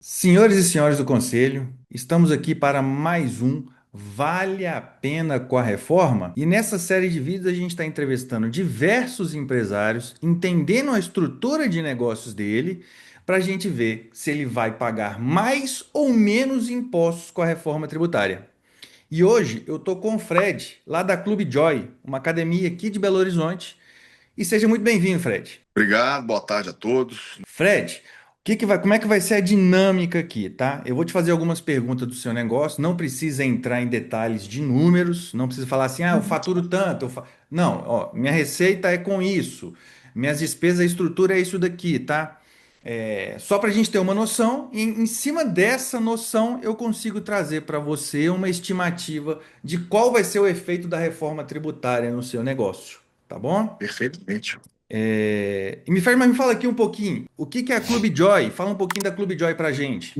Senhores e senhores do Conselho, estamos aqui para mais um Vale a Pena com a Reforma? E nessa série de vídeos a gente está entrevistando diversos empresários, entendendo a estrutura de negócios dele, para a gente ver se ele vai pagar mais ou menos impostos com a reforma tributária. E hoje eu tô com o Fred, lá da Clube Joy, uma academia aqui de Belo Horizonte. E seja muito bem-vindo, Fred. Obrigado, boa tarde a todos. Fred, como é que vai ser a dinâmica aqui, tá? Eu vou te fazer algumas perguntas do seu negócio, não precisa entrar em detalhes de números, não precisa falar assim, eu faturo tanto. Não, ó, minha receita é com isso, minhas despesas, a estrutura é isso daqui, tá? Só para a gente ter uma noção, e em cima dessa noção eu consigo trazer para você uma estimativa de qual vai ser o efeito da reforma tributária no seu negócio, tá bom? Perfeitamente. Mas me fala aqui um pouquinho, o que que é a Clube Joy? Fala um pouquinho da Clube Joy pra gente.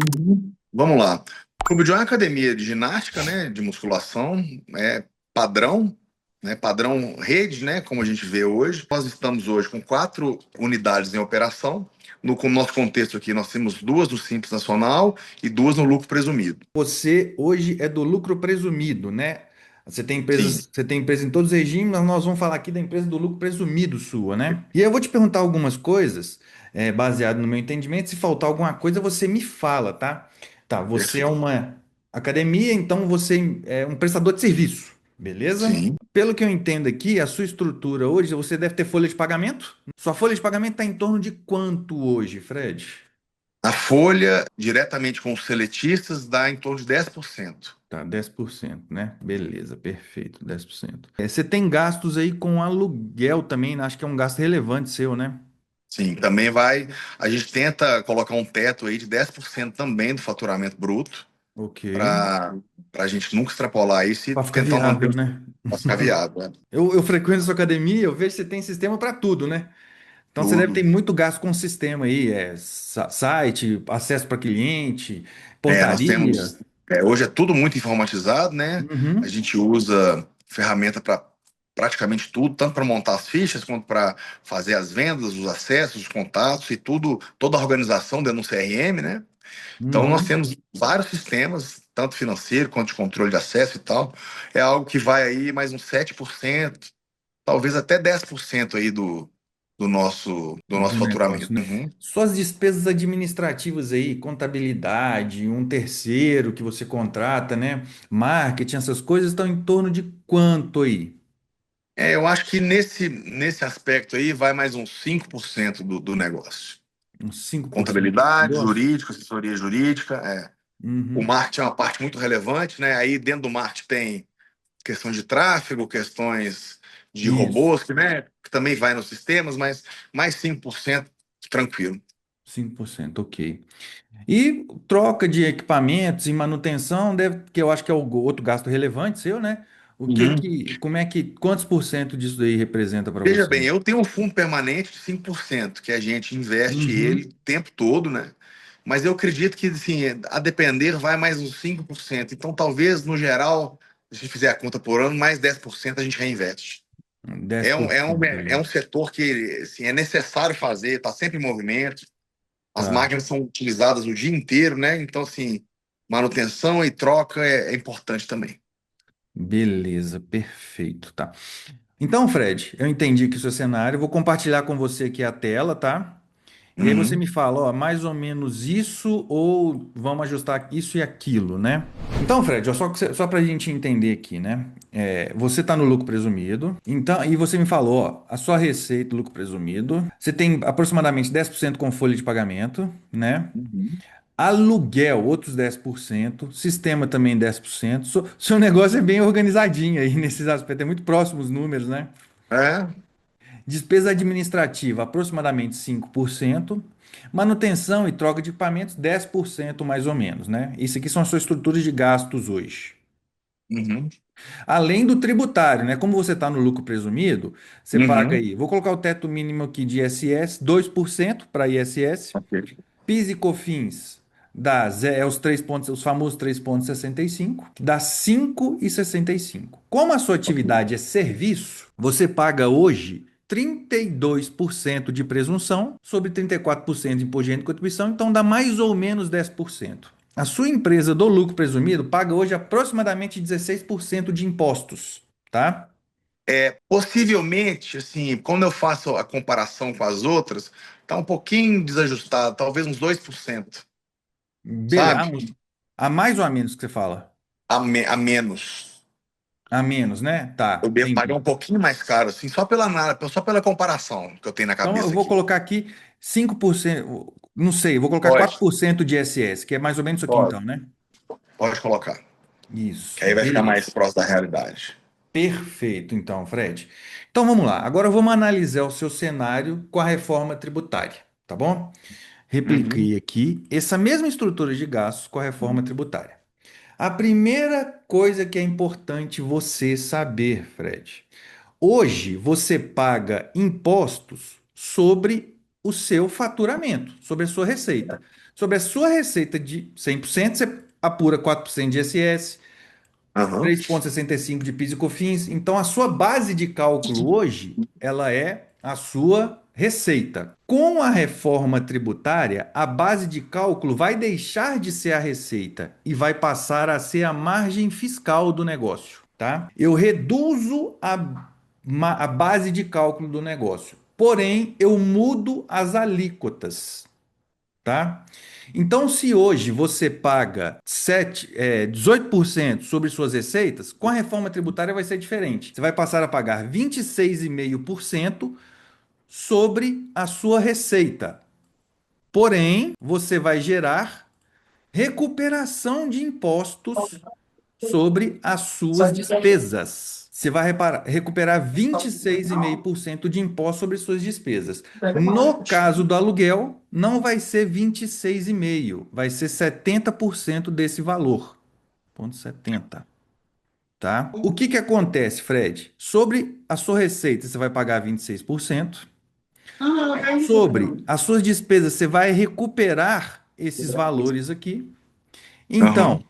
Vamos lá. O Clube Joy é uma academia de ginástica, né, de musculação, é padrão, né, padrão rede, né, como a gente vê hoje. Nós estamos hoje com 4 unidades em operação. Com o nosso contexto aqui, nós temos 2 no Simples Nacional e 2 no lucro presumido. Você hoje é do lucro presumido, né? Sim, Você tem empresa em todos os regimes, mas nós vamos falar aqui da empresa do lucro presumido sua, né? E aí eu vou te perguntar algumas coisas, baseado no meu entendimento. Se faltar alguma coisa, você me fala, tá? Tá, você é perfeito. uma academia, então você é um prestador de serviço, beleza? Sim. Pelo que eu entendo aqui, a sua estrutura hoje, você deve ter folha de pagamento? Sua folha de pagamento está em torno de quanto hoje, Fred? A folha, diretamente com os seletistas, dá em torno de 10%. Tá, 10%, né? Beleza, perfeito, 10%. Você tem gastos aí com aluguel também, né? Acho que é um gasto relevante seu, né? Sim, também vai. A gente tenta colocar um teto aí de 10% também do faturamento bruto, Ok. para a gente nunca extrapolar isso e Para ficar tentar manter viável, né? para ficar viável, né? Eu frequento a sua academia, eu vejo que você tem sistema para tudo, né? Então você deve ter Tudo. muito gasto com o sistema aí, site, acesso para cliente, Nós portaria. temos. Hoje é tudo muito informatizado, né? A Uhum. gente usa ferramenta para praticamente tudo, tanto para montar as fichas quanto para fazer as vendas, os acessos, os contatos e tudo, toda a organização dentro do CRM, né? Então, nós Uhum. temos vários sistemas, tanto financeiro quanto de controle de acesso e tal. É algo que vai aí mais uns 7%, talvez até 10% aí do nosso Do negócio, faturamento. né? Uhum. Suas despesas administrativas aí, contabilidade, um terceiro que você contrata, né? Marketing, essas coisas estão em torno de quanto aí? Eu acho que nesse aspecto aí vai mais uns 5% do negócio. Uns 5% do Contabilidade, negócio? jurídico, assessoria jurídica. O Uhum. marketing é uma parte muito relevante, né? Aí dentro do marketing tem questão de tráfego, questões de Isso, robôs, que, né, que também vai nos sistemas, mas mais 5% tranquilo. 5%, ok. E troca de equipamentos e manutenção, que eu acho que é o outro gasto relevante seu, né? Uhum. Quantos por cento disso aí representa para Veja você? bem, eu tenho um fundo permanente de 5% que a gente investe ele Uhum. o tempo todo, né? Mas eu acredito que, assim, a depender vai mais uns 5%. Então, talvez, no geral, se a gente fizer a conta por ano, mais 10% a gente reinveste. dez É por um, é um, cento é aí. um setor que, assim, é necessário fazer, está sempre em movimento. As Tá. máquinas são utilizadas o dia inteiro, né? Então, assim, manutenção e troca é importante também. Beleza, perfeito, tá. Então, Fred, eu entendi aqui o seu cenário, vou compartilhar com você aqui a tela, tá? E aí você Uhum. me fala, ó, mais ou menos isso ou vamos ajustar isso e aquilo, né? Então, Fred, ó, só para a gente entender aqui, né? Você está no lucro presumido, então, e você me falou, ó, a sua receita do lucro presumido, você tem aproximadamente 10% com folha de pagamento, né? Uhum. Aluguel, outros 10%, sistema também 10%. Seu negócio é bem organizadinho aí nesses aspectos, é muito próximo os números, né? É. Despesa administrativa, aproximadamente 5%. Manutenção e troca de equipamentos, 10% mais ou menos, né? Isso aqui são as suas estruturas de gastos hoje. Uhum. Além do tributário, né? Como você está no lucro presumido, você paga Uhum. aí. Vou colocar o teto mínimo aqui de ISS, 2% para ISS. Ok. PIS e COFINS os 3 pontos, os famosos 3,65, que dá 5,65. Como a sua Ok. atividade é serviço, você paga hoje 32% de presunção sobre 34% de imposto de renda e contribuição, então dá mais ou menos 10%. A sua empresa do lucro presumido paga hoje aproximadamente 16% de impostos, tá? Possivelmente, assim, quando eu faço a comparação com as outras, tá um pouquinho desajustado, talvez uns 2%, Beleza. sabe? A mais ou a menos que você fala? A menos. A menos, né? Eu Tá, devo pagar um entendi. pouquinho mais caro, assim, só pela comparação que eu tenho na Então eu cabeça vou aqui. colocar aqui 5%, não sei, eu vou colocar Pode, 4% de ISS, que é mais ou menos isso aqui pode, então, né? pode colocar. Que Isso, aí vai ficar mais beleza. próximo da realidade. Perfeito, então, Fred. Então vamos lá. Agora vamos analisar o seu cenário com a reforma tributária, tá bom? Uhum. Repliquei aqui essa mesma estrutura de gastos com a reforma tributária. A primeira coisa que é importante você saber, Fred, hoje você paga impostos sobre o seu faturamento, sobre a sua receita. Sobre a sua receita de 100%, você apura 4% de ISS, Aham. 3,65 de PIS e COFINS. Então, a sua base de cálculo hoje, ela é a sua receita. Com a reforma tributária, a base de cálculo vai deixar de ser a receita e vai passar a ser a margem fiscal do negócio, tá? Eu reduzo a base de cálculo do negócio, porém, eu mudo as alíquotas, tá? Então, se hoje você paga 18% sobre suas receitas, com a reforma tributária vai ser diferente. Você vai passar a pagar 26,5% sobre a sua receita. Porém, você vai gerar recuperação de impostos sobre as suas despesas. Você vai recuperar 26,5% de imposto sobre suas despesas. No caso do aluguel, não vai ser 26,5%, vai ser 70% desse valor. 0,70, tá? O que que acontece, Fred? Sobre a sua receita, você vai pagar 26%. Sobre as suas despesas, você vai recuperar esses valores aqui. Então, Aham.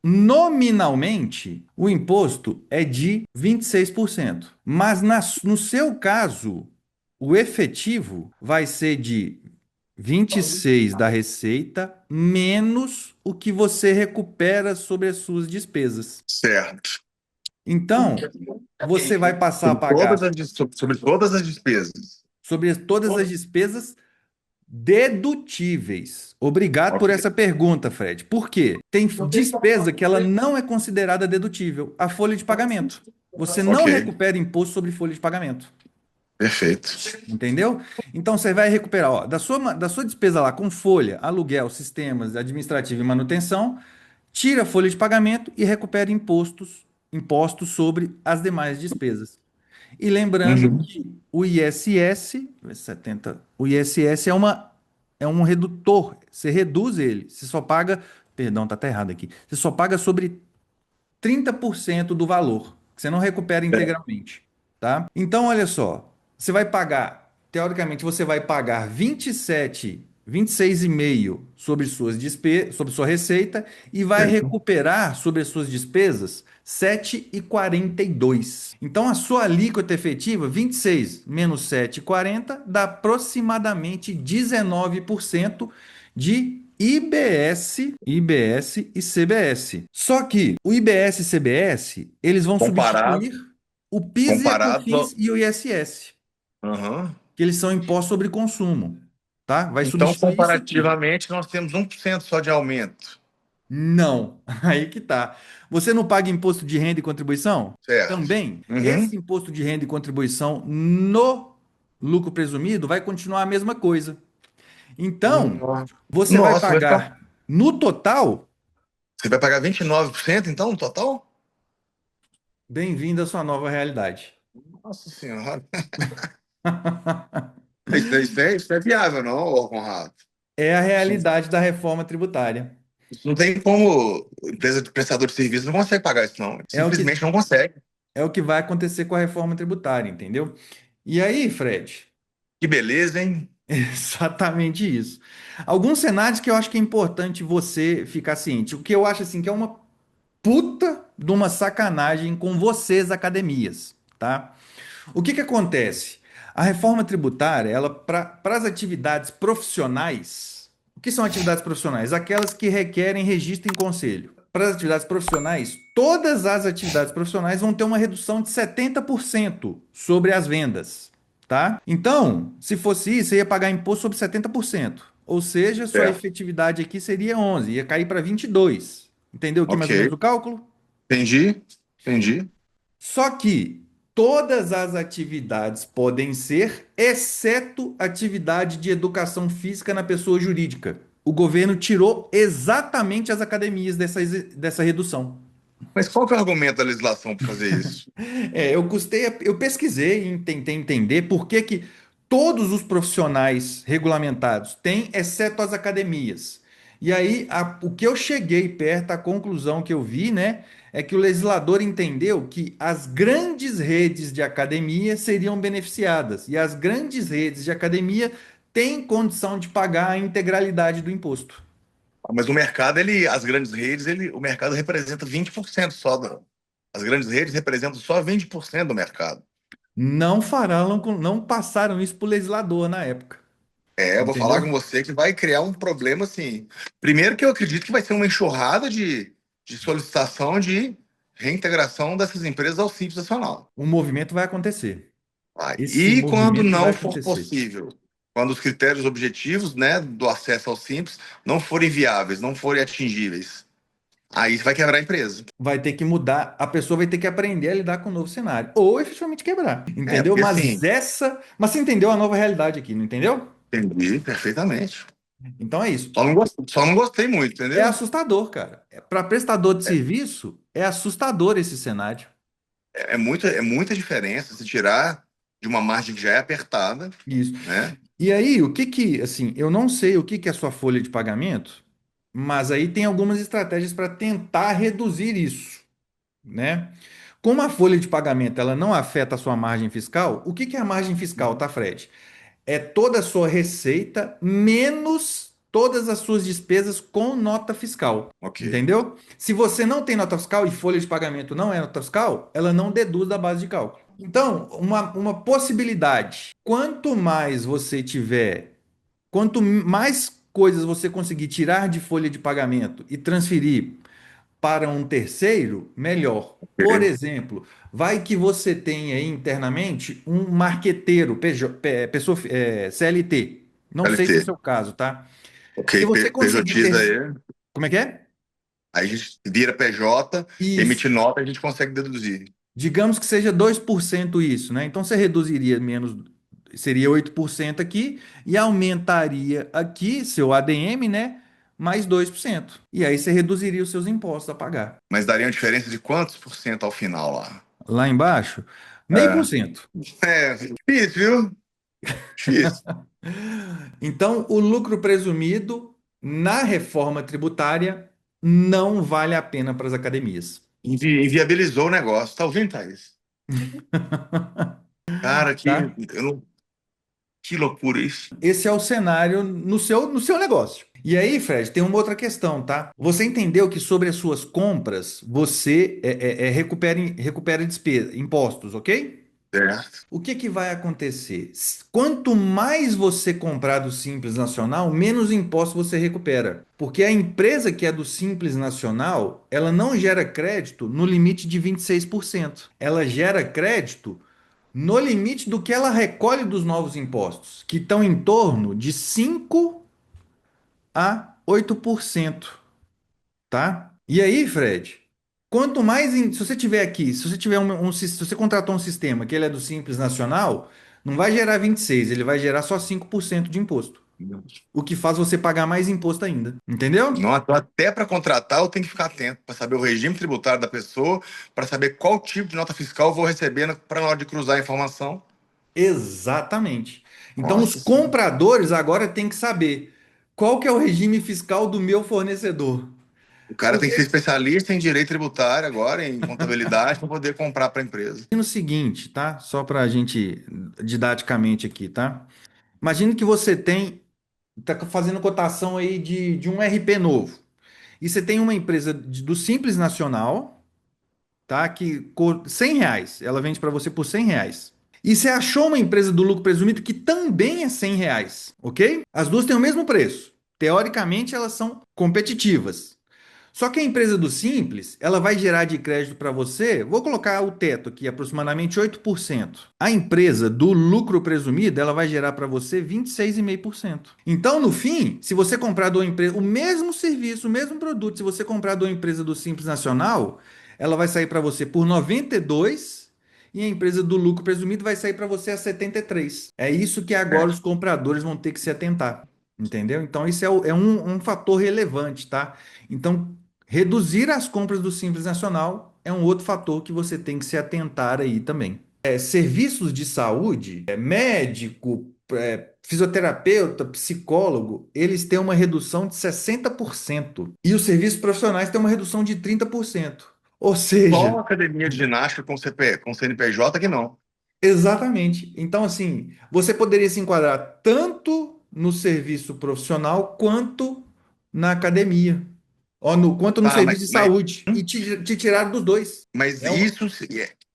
nominalmente, o imposto é de 26%, mas no seu caso, o efetivo vai ser de 26 da receita menos o que você recupera sobre as suas despesas. Certo. Então, você vai passar a Sobre todas pagar sobre todas as despesas. sobre todas as despesas dedutíveis. Obrigado por Ok. essa pergunta, Fred. Por quê? Tem despesa que ela não é considerada dedutível, a folha de pagamento. Você não Ok. recupera imposto sobre folha de pagamento. Perfeito. Entendeu? Então você vai recuperar, ó, da sua despesa lá com folha, aluguel, sistemas administrativo e manutenção, tira a folha de pagamento e recupera impostos sobre as demais despesas. E lembrando Uhum. que o ISS, 70, o ISS é um redutor. Você reduz ele. Você só paga, perdão, tá até errado aqui. Você só paga sobre 30% do valor, que você não recupera integralmente, tá? Então, olha só, você vai pagar, teoricamente, você vai pagar 26,5 sobre suas despesas, sobre sua receita e vai Certo. recuperar sobre as suas despesas 7,42. Então, a sua alíquota efetiva, 26 menos 7,40, dá aproximadamente 19% de IBS e CBS. Só que o IBS e CBS, eles vão Comparado, substituir o PIS e a comparado. COFINS e o ISS, Aham. que eles são impostos sobre consumo, tá? Vai Então, substituir isso aqui. comparativamente, nós temos 1% só de aumento. Não, aí que tá. Você não paga imposto de renda e contribuição? Certo. Também. Uhum. Esse imposto de renda e contribuição no lucro presumido vai continuar a mesma coisa. Então, você vai Nossa, pagar no total. você vai pagar 29% então, no total? Bem-vindo à sua nova realidade. Nossa Senhora. Isso é viável, não, ô Conrado? É a Isso realidade da reforma tributária. isso não tem como. Empresa de prestador de serviço não consegue pagar isso, não. É o que, Simplesmente não consegue. é o que vai acontecer com a reforma tributária, entendeu? E aí, Fred, Que beleza, hein? exatamente isso. Alguns cenários que eu acho que é importante você ficar ciente. O que eu acho assim que é uma puta de uma sacanagem com vocês, academias, tá? O que que acontece? A reforma tributária, ela para as atividades profissionais, o que são atividades profissionais? Aquelas que requerem registro em conselho. Para as atividades profissionais, todas as atividades profissionais vão ter uma redução de 70% sobre as vendas, tá? Então, se fosse isso, você ia pagar imposto sobre 70%. Ou seja, sua É. efetividade aqui seria 11, ia cair para 22. Entendeu aqui mais ou menos Ok. o cálculo? Entendi. Entendi. Só que todas as atividades podem ser, exceto atividade de educação física na pessoa jurídica. O governo tirou exatamente as academias dessa redução. Mas qual que é o argumento da legislação para fazer isso? Eu pesquisei e tentei entender por que que todos os profissionais regulamentados têm, exceto as academias. E aí, o que eu cheguei perto, a conclusão que eu vi, né, é que o legislador entendeu que as grandes redes de academia seriam beneficiadas e as grandes redes de academia têm condição de pagar a integralidade do imposto. Mas o mercado, ele, as grandes redes, o mercado representa 20% só as grandes redes representam só 20% do mercado. Não passaram isso para o legislador na época, Eu vou falar com entendeu? você que vai criar um problema assim. Primeiro que eu acredito que vai ser uma enxurrada de solicitação de reintegração dessas empresas ao Simples Nacional. O movimento vai acontecer. Vai. Esse E quando movimento vai não for acontecer. possível, quando os critérios objetivos, né, do acesso ao Simples não forem viáveis, não forem atingíveis, aí você vai quebrar a empresa. Vai ter que mudar, a pessoa vai ter que aprender a lidar com o novo cenário, ou efetivamente quebrar, entendeu? Porque assim, Mas você entendeu a nova realidade aqui, não entendeu? entendi perfeitamente. Então é isso. Só não gostei muito, É entendeu? assustador, cara. Para prestador de serviço, é assustador esse cenário. É muita diferença se tirar de uma margem que já é apertada, Isso. né? E aí, assim, eu não sei o que que é a sua folha de pagamento, mas aí tem algumas estratégias para tentar reduzir isso, né? Como a folha de pagamento ela não afeta a sua margem fiscal, o que que é a margem fiscal, tá, Fred? É toda a sua receita menos todas as suas despesas com nota fiscal. Ok. Entendeu? Se você não tem nota fiscal e folha de pagamento não é nota fiscal, ela não deduz da base de cálculo. Então, uma possibilidade: quanto mais coisas você conseguir tirar de folha de pagamento e transferir para um terceiro, melhor. Por Ok. exemplo, vai que você tem aí internamente um marqueteiro, pessoa, CLT. Não sei se esse LT. é o caso, tá? Ok. Se você conseguir ter. Pejotiza aí. Como é que é? Aí a gente vira PJ, Isso. emite nota, a gente consegue deduzir. Digamos que seja 2% isso, né? Então você reduziria menos, seria 8% aqui e aumentaria aqui seu ADM, né? Mais 2%. E aí você reduziria os seus impostos a pagar. Mas daria uma diferença de quantos por cento ao final lá? Lá embaixo, meio por É, cento. difícil, viu? Difícil. Então, o lucro presumido na reforma tributária não vale a pena para as academias, Inviabilizou o negócio. Tá ouvindo, Thaís? Cara, tá? que loucura isso. Esse é o cenário no seu negócio. E aí, Fred, tem uma outra questão, tá? Você entendeu que sobre as suas compras você recupera despesa, impostos, ok? Certo. O que que vai acontecer? Quanto mais você comprar do Simples Nacional, menos imposto você recupera. Porque a empresa que é do Simples Nacional, ela não gera crédito no limite de 26%. Ela gera crédito no limite do que ela recolhe dos novos impostos, que estão em torno de 5 a 8%, tá? E aí, Fred, se você tiver aqui, se você tiver se você contratou um sistema que ele é do Simples Nacional, não vai gerar 26, ele vai gerar só 5% de imposto. O que faz você pagar mais imposto ainda. Entendeu? Não, então até para contratar eu tenho que ficar atento para saber o regime tributário da pessoa, para saber qual tipo de nota fiscal eu vou receber para na hora de cruzar a informação. Exatamente. Então, os Nossa Senhora. compradores agora têm que saber qual que é o regime fiscal do meu fornecedor. O cara tem que ser Porque especialista em direito tributário agora, em contabilidade, para poder comprar para a empresa. no seguinte, tá? Só para a gente didaticamente aqui, tá? Imagine que você tá fazendo cotação aí de um RP novo. E você tem uma empresa do Simples Nacional, tá? Que R$ 100, ela vende para você por R$ 100. e você achou uma empresa do lucro presumido que também é R$ 100, ok? As duas têm o mesmo preço. Teoricamente, elas são competitivas. Só que a empresa do Simples, ela vai gerar de crédito para você, vou colocar o teto aqui, aproximadamente 8%. A empresa do lucro presumido, ela vai gerar para você 26,5%. Então, no fim, se você comprar de uma empresa, o mesmo serviço, o mesmo produto, se você comprar de uma empresa do Simples Nacional, ela vai sair para você por 92 e a empresa do lucro presumido vai sair para você a 73. É isso que agora os compradores vão ter que se atentar. Entendeu? Então, isso é um fator relevante, tá? Então, reduzir as compras do Simples Nacional é um outro fator que você tem que se atentar aí também. Serviços de saúde, médico, fisioterapeuta, psicólogo, eles têm uma redução de 60%. E os serviços profissionais têm uma redução de 30%. Ou Só seja, a academia de ginástica com com CNPJ que não. exatamente. Então, assim, você poderia se enquadrar tanto no serviço profissional quanto na academia, ou quanto no Tá, serviço de saúde, e te tiraram dos dois. mas É um isso,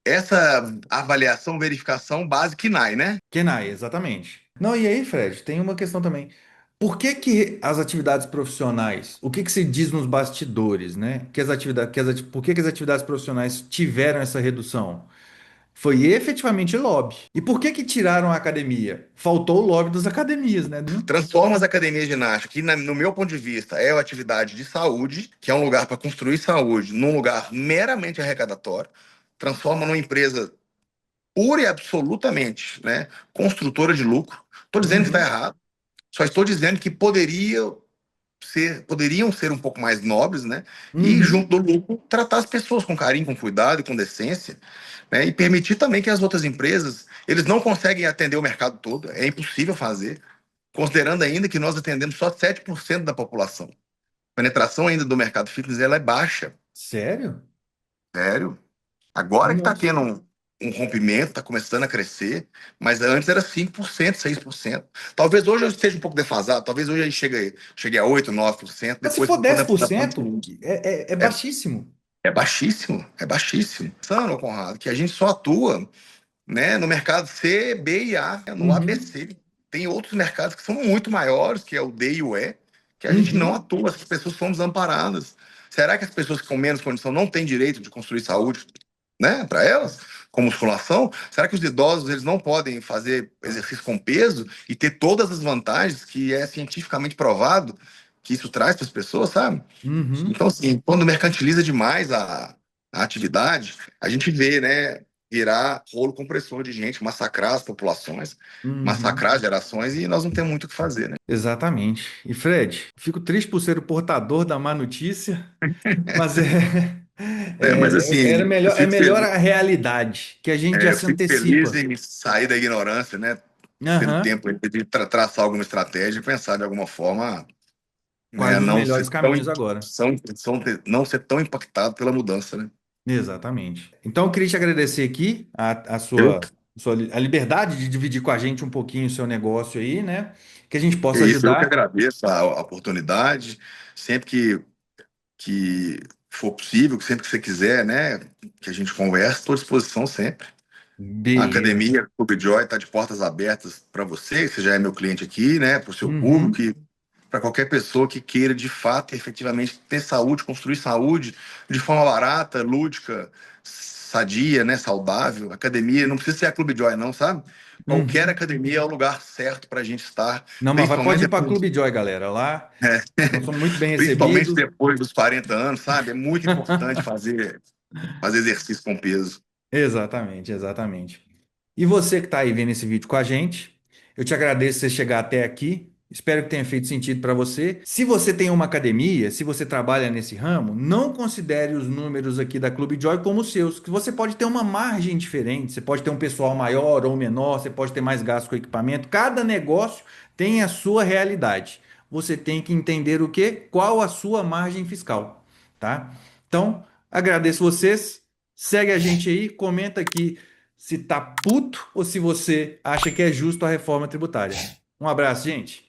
essa avaliação, verificação base que NAI, né? KENAI, exatamente. Não, e aí, Fred, tem uma questão também. Por que que as atividades profissionais, o que que se diz nos bastidores, né? Por que que as atividades profissionais tiveram essa redução? Foi efetivamente lobby. E por que que tiraram a academia? Faltou o lobby das academias, né? Transforma as academias de ginástica, que no meu ponto de vista é uma atividade de saúde, que é um lugar para construir saúde, num lugar meramente arrecadatório, transforma numa empresa pura e absolutamente, né, construtora de lucro. Estou dizendo que está Uhum, errado, só estou dizendo que poderiam ser um pouco mais nobres, né? E uhum, junto do lucro tratar as pessoas com carinho, com cuidado e com decência, né? E permitir também que as outras empresas, eles não conseguem atender o mercado todo, é impossível fazer, considerando ainda que nós atendemos só 7% da população. A penetração ainda do mercado fitness ela é baixa, sério? sério. Agora que está Nossa. tendo um rompimento, está começando a crescer, mas antes era 5%, 6%. Talvez hoje eu esteja um pouco defasado, talvez hoje a gente chegue a 8%, 9%, Mas se depois for quando dez a por da cento, pandemia. é É, baixíssimo. é baixíssimo, é baixíssimo. Pensando, Conrado, que a gente só atua, né, no mercado C, B e A, né, no Uhum, ABC. Tem outros mercados que são muito maiores, que é o D e o E, que a gente não uhum. atua, essas pessoas são desamparadas. Será que as pessoas com menos condição não têm direito de construir saúde, né, para elas, com musculação? Será que os idosos eles não podem fazer exercício com peso e ter todas as vantagens que é cientificamente provado que isso traz para as pessoas, sabe? Uhum, Então, assim, quando mercantiliza demais a atividade, a gente vê, né, virar rolo compressor de gente, massacrar as populações, uhum. massacrar as gerações, e nós não temos muito o que fazer, né? Exatamente. E Fred, fico triste por ser o portador da má notícia, mas Mas era assim, melhor, é melhor a realidade, que a gente já eu se fico feliz antecipa. em sair da ignorância, né? Tendo Aham. tempo aí de traçar alguma estratégia e pensar de alguma forma, né, Quais os não ser melhores caminhos agora? não ser tão impactado pela mudança, né? Exatamente. Então, eu queria te agradecer aqui a Eu, a liberdade de dividir com a gente um pouquinho o seu negócio aí, né? Que a gente é possa isso, eu que ajudar. agradeço a oportunidade, sempre que for possível, que sempre que você quiser, né, que a gente converse, estou à disposição sempre. A Beleza. academia Clube Joy está de portas abertas para você, que você já é meu cliente aqui, né, para o seu público Uhum, e para qualquer pessoa que queira de fato e efetivamente ter saúde, construir saúde de forma barata, lúdica, sadia, né, saudável. Academia não precisa ser a Clube Joy, não, sabe? Qualquer uhum. academia é o lugar certo para a gente estar, Não, mas principalmente pode ir para depois, Clube Joy, galera. Lá nós somos muito bem principalmente recebidos. depois dos 40 anos, sabe? É muito importante fazer exercício com peso. Exatamente, exatamente. E você que está aí vendo esse vídeo com a gente, eu te agradeço você chegar até aqui. Espero que tenha feito sentido para você. Se você tem uma academia, se você trabalha nesse ramo, não considere os números aqui da Clube Joy como os seus, que você pode ter uma margem diferente, você pode ter um pessoal maior ou menor, você pode ter mais gasto com equipamento. Cada negócio tem a sua realidade. Você tem que entender o quê? Qual a sua margem fiscal, tá? Então, agradeço vocês. Segue a gente aí, comenta aqui se tá puto ou se você acha que é justo a reforma tributária. Um abraço, gente.